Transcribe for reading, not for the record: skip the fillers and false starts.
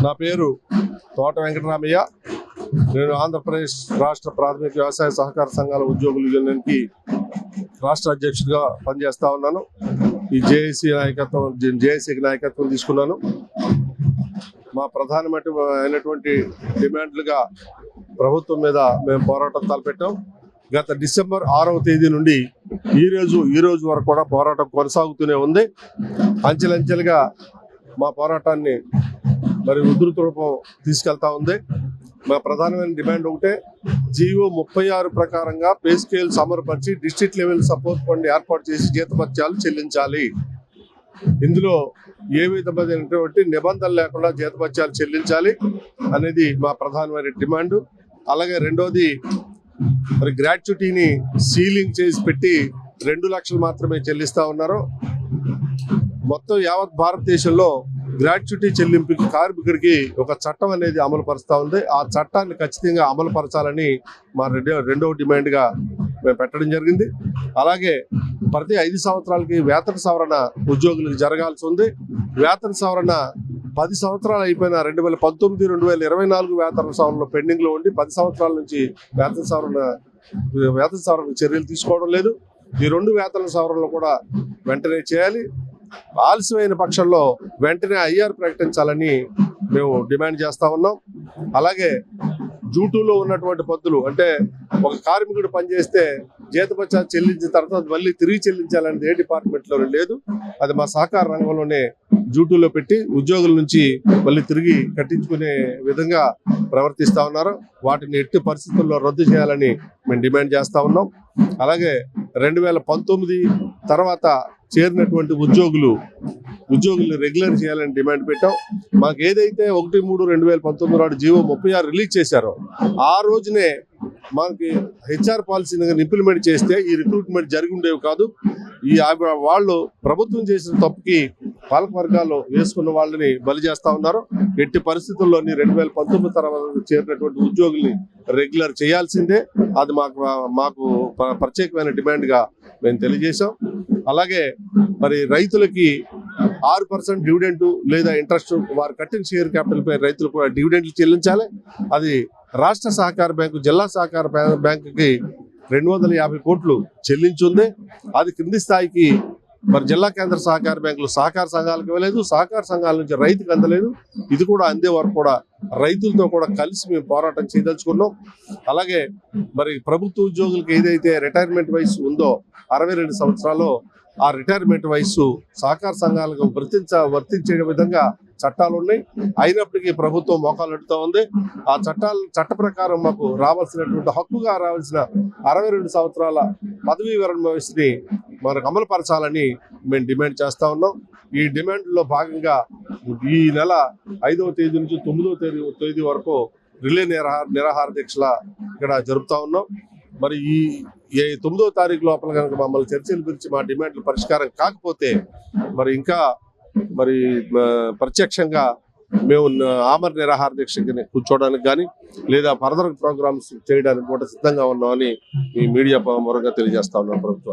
నా పేరు తోట వెంకటరామయ్య. నేను ఆంధ్రప్రదేశ్ రాష్ట్ర ప్రాథమిక వ్యవసాయ సహకార సంఘాల ఉద్యోగుల యూనియన్కి రాష్ట్ర అధ్యక్షుడిగా పనిచేస్తా ఉన్నాను. ఈ జేఏసీకి నాయకత్వం తీసుకున్నాను. మా ప్రధానమైనటువంటి డిమాండ్లుగా ప్రభుత్వం మీద మేము పోరాటం తలపెట్టాం. గత డిసెంబర్ 6వ తేదీ నుండి ఈ రోజు వరకు కూడా పోరాటం కొనసాగుతూనే ఉంది. అంచెలంచెలుగా మా పోరాటాన్ని ఉధృత రూపం తీసుకెళ్తా ఉంది. మా ప్రధానమైన డిమాండ్ ఒకటే, జీవో 36 ప్రకారంగా పే స్కేల్ అమలుపరిచి డిస్ట్రిక్ట్ లెవెల్ సపోర్ట్ ఫండ్ ఏర్పాటు చేసి జీతభత్యాలు చెల్లించాలి. ఇందులో ఏ విధమైనటువంటి నిబంధనలు లేకుండా జీతభత్యాలు చెల్లించాలి అనేది మా ప్రధానమైన డిమాండ్. అలాగే రెండోది, గ్రాట్యుటీని సీలింగ్ చేసి పెట్టి 2 లక్షలు మాత్రమే చెల్లిస్తా ఉన్నారు. మొత్తం యావత్ భారతదేశంలో గ్రాట్యుటీ చెల్లింపుకి కార్మికుడికి ఒక చట్టం అనేది అమలు పరుస్తూ ఉంది. ఆ చట్టాన్ని ఖచ్చితంగా అమలు పరచాలని మా రెండవ డిమాండ్గా మేము పెట్టడం జరిగింది. అలాగే ప్రతి 5 సంవత్సరాలకి వేతన సవరణ ఉద్యోగులకు జరగాల్సి ఉంది. వేతన సవరణ 10 సంవత్సరాలు అయిపోయిన 2019-2024 వేతన సవరణలో పెండింగ్లో ఉండి 10 సంవత్సరాల నుంచి వేతన సవరణ చర్యలు తీసుకోవడం లేదు. ఈ 2 వేతన సవరణలు కూడా వెంటనే చేయాలి. ఆలస్యమైన పక్షంలో వెంటనే ఐఆర్ ప్రకటించాలని మేము డిమాండ్ చేస్తా ఉన్నాం. అలాగే జూటూలో ఉన్నటువంటి పద్దులు, అంటే ఒక కార్మికుడు పనిచేస్తే జీతభత్యాలు చెల్లించిన తర్వాత మళ్ళీ తిరిగి చెల్లించాలనేది ఏ డిపార్ట్మెంట్లో లేదు. అది మా సహకార రంగంలోనే జూటూలో పెట్టి ఉద్యోగుల నుంచి మళ్ళీ తిరిగి కట్టించుకునే విధంగా ప్రవర్తిస్తూ ఉన్నారు. వాటిని ఎట్టి పరిస్థితుల్లో రద్దు చేయాలని మేము డిమాండ్ చేస్తూ ఉన్నాం. అలాగే 2019 తర్వాత చేరినటువంటి ఉద్యోగులు రెగ్యులర్ చేయాలని డిమాండ్ పెట్టాం. మాకు ఏదైతే 1/3/2019 నాడు జీవో 36 రిలీజ్ చేశారో ఆ రోజునే మనకి హెచ్ఆర్ పాలసీని ఇంప్లిమెంట్ చేస్తే ఈ రిక్రూట్మెంట్ జరిగి ఉండేవి కాదు. వాళ్ళు ప్రభుత్వం చేసిన తప్పుకి పాలక వర్గాల్లో వేసుకున్న వాళ్ళని బలి చేస్తా ఉన్నారు. ఎట్టి పరిస్థితుల్లోని 2019 తర్వాత చేరినటువంటి ఉద్యోగుల్ని రెగ్యులర్ చేయాల్సిందే. అది మాకు ప్రత్యేకమైన డిమాండ్గా మేము తెలియజేశాం. అలాగే రైతులకి 6% డివిడెంట్ లేదా ఇంట్రెస్ట్ వారు కట్టిన షేర్ క్యాపిటల్ పై రైతులు కూడా డివిడెంట్లు చెల్లించాలి. అది రాష్ట్ర సహకార బ్యాంకు, జిల్లా సహకార బ్యాంకుకి 250 కోట్లు చెల్లించుంది. అది కింది స్థాయికి జిల్లా కేంద్ర సహకార బ్యాంకులు సహకార సంఘాలకు ఇవ్వలేదు. సహకార సంఘాల నుంచి రైతుకు అందలేదు. ఇది కూడా అందే వరకు కూడా రైతులతో కూడా కలిసి మేము పోరాటం చేయదలుచుకున్నాం. అలాగే ప్రభుత్వ ఉద్యోగులకు ఏదైతే రిటైర్మెంట్ వయసు ఉందో 62 సంవత్సరాలు, ఆ రిటైర్మెంట్ వయసు సహకార సంఘాలకు వర్తించే విధంగా చట్టాలు ఉన్నాయి. అయినప్పటికీ ప్రభుత్వం మోకాలు అడుగుతూ ఉంది. ఆ చట్ట ప్రకారం మాకు రావాల్సినటువంటి హక్కుగా రావాల్సిన 62 సంవత్సరాల పదవీ విరమణ వయసుని మనకు అమలు పరచాలని మేము డిమాండ్ చేస్తా ఉన్నాం. ఈ డిమాండ్లో భాగంగా ఈ నెల 5వ తేదీ నుంచి 9వ తేదీ వరకు రిలే నిరాహార దీక్షల ఇక్కడ జరుపుతా ఉన్నాం. ఈ 9వ తారీఖు లోపల కనుక మమ్మల్ని చర్చలు పిలిచి మా డిమాండ్లు పరిష్కారం కాకపోతే ఇంకా ప్రత్యక్షంగా మేము ఆమర నిరాహార దీక్షకి కూర్చోవడానికి కానీ లేదా ఫర్దర్ ప్రోగ్రామ్స్ చేయడానికి కూడా సిద్ధంగా ఉన్నామని ఈ మీడియా మూలంగా తెలియజేస్తా ఉన్నాం ప్రభుత్వం.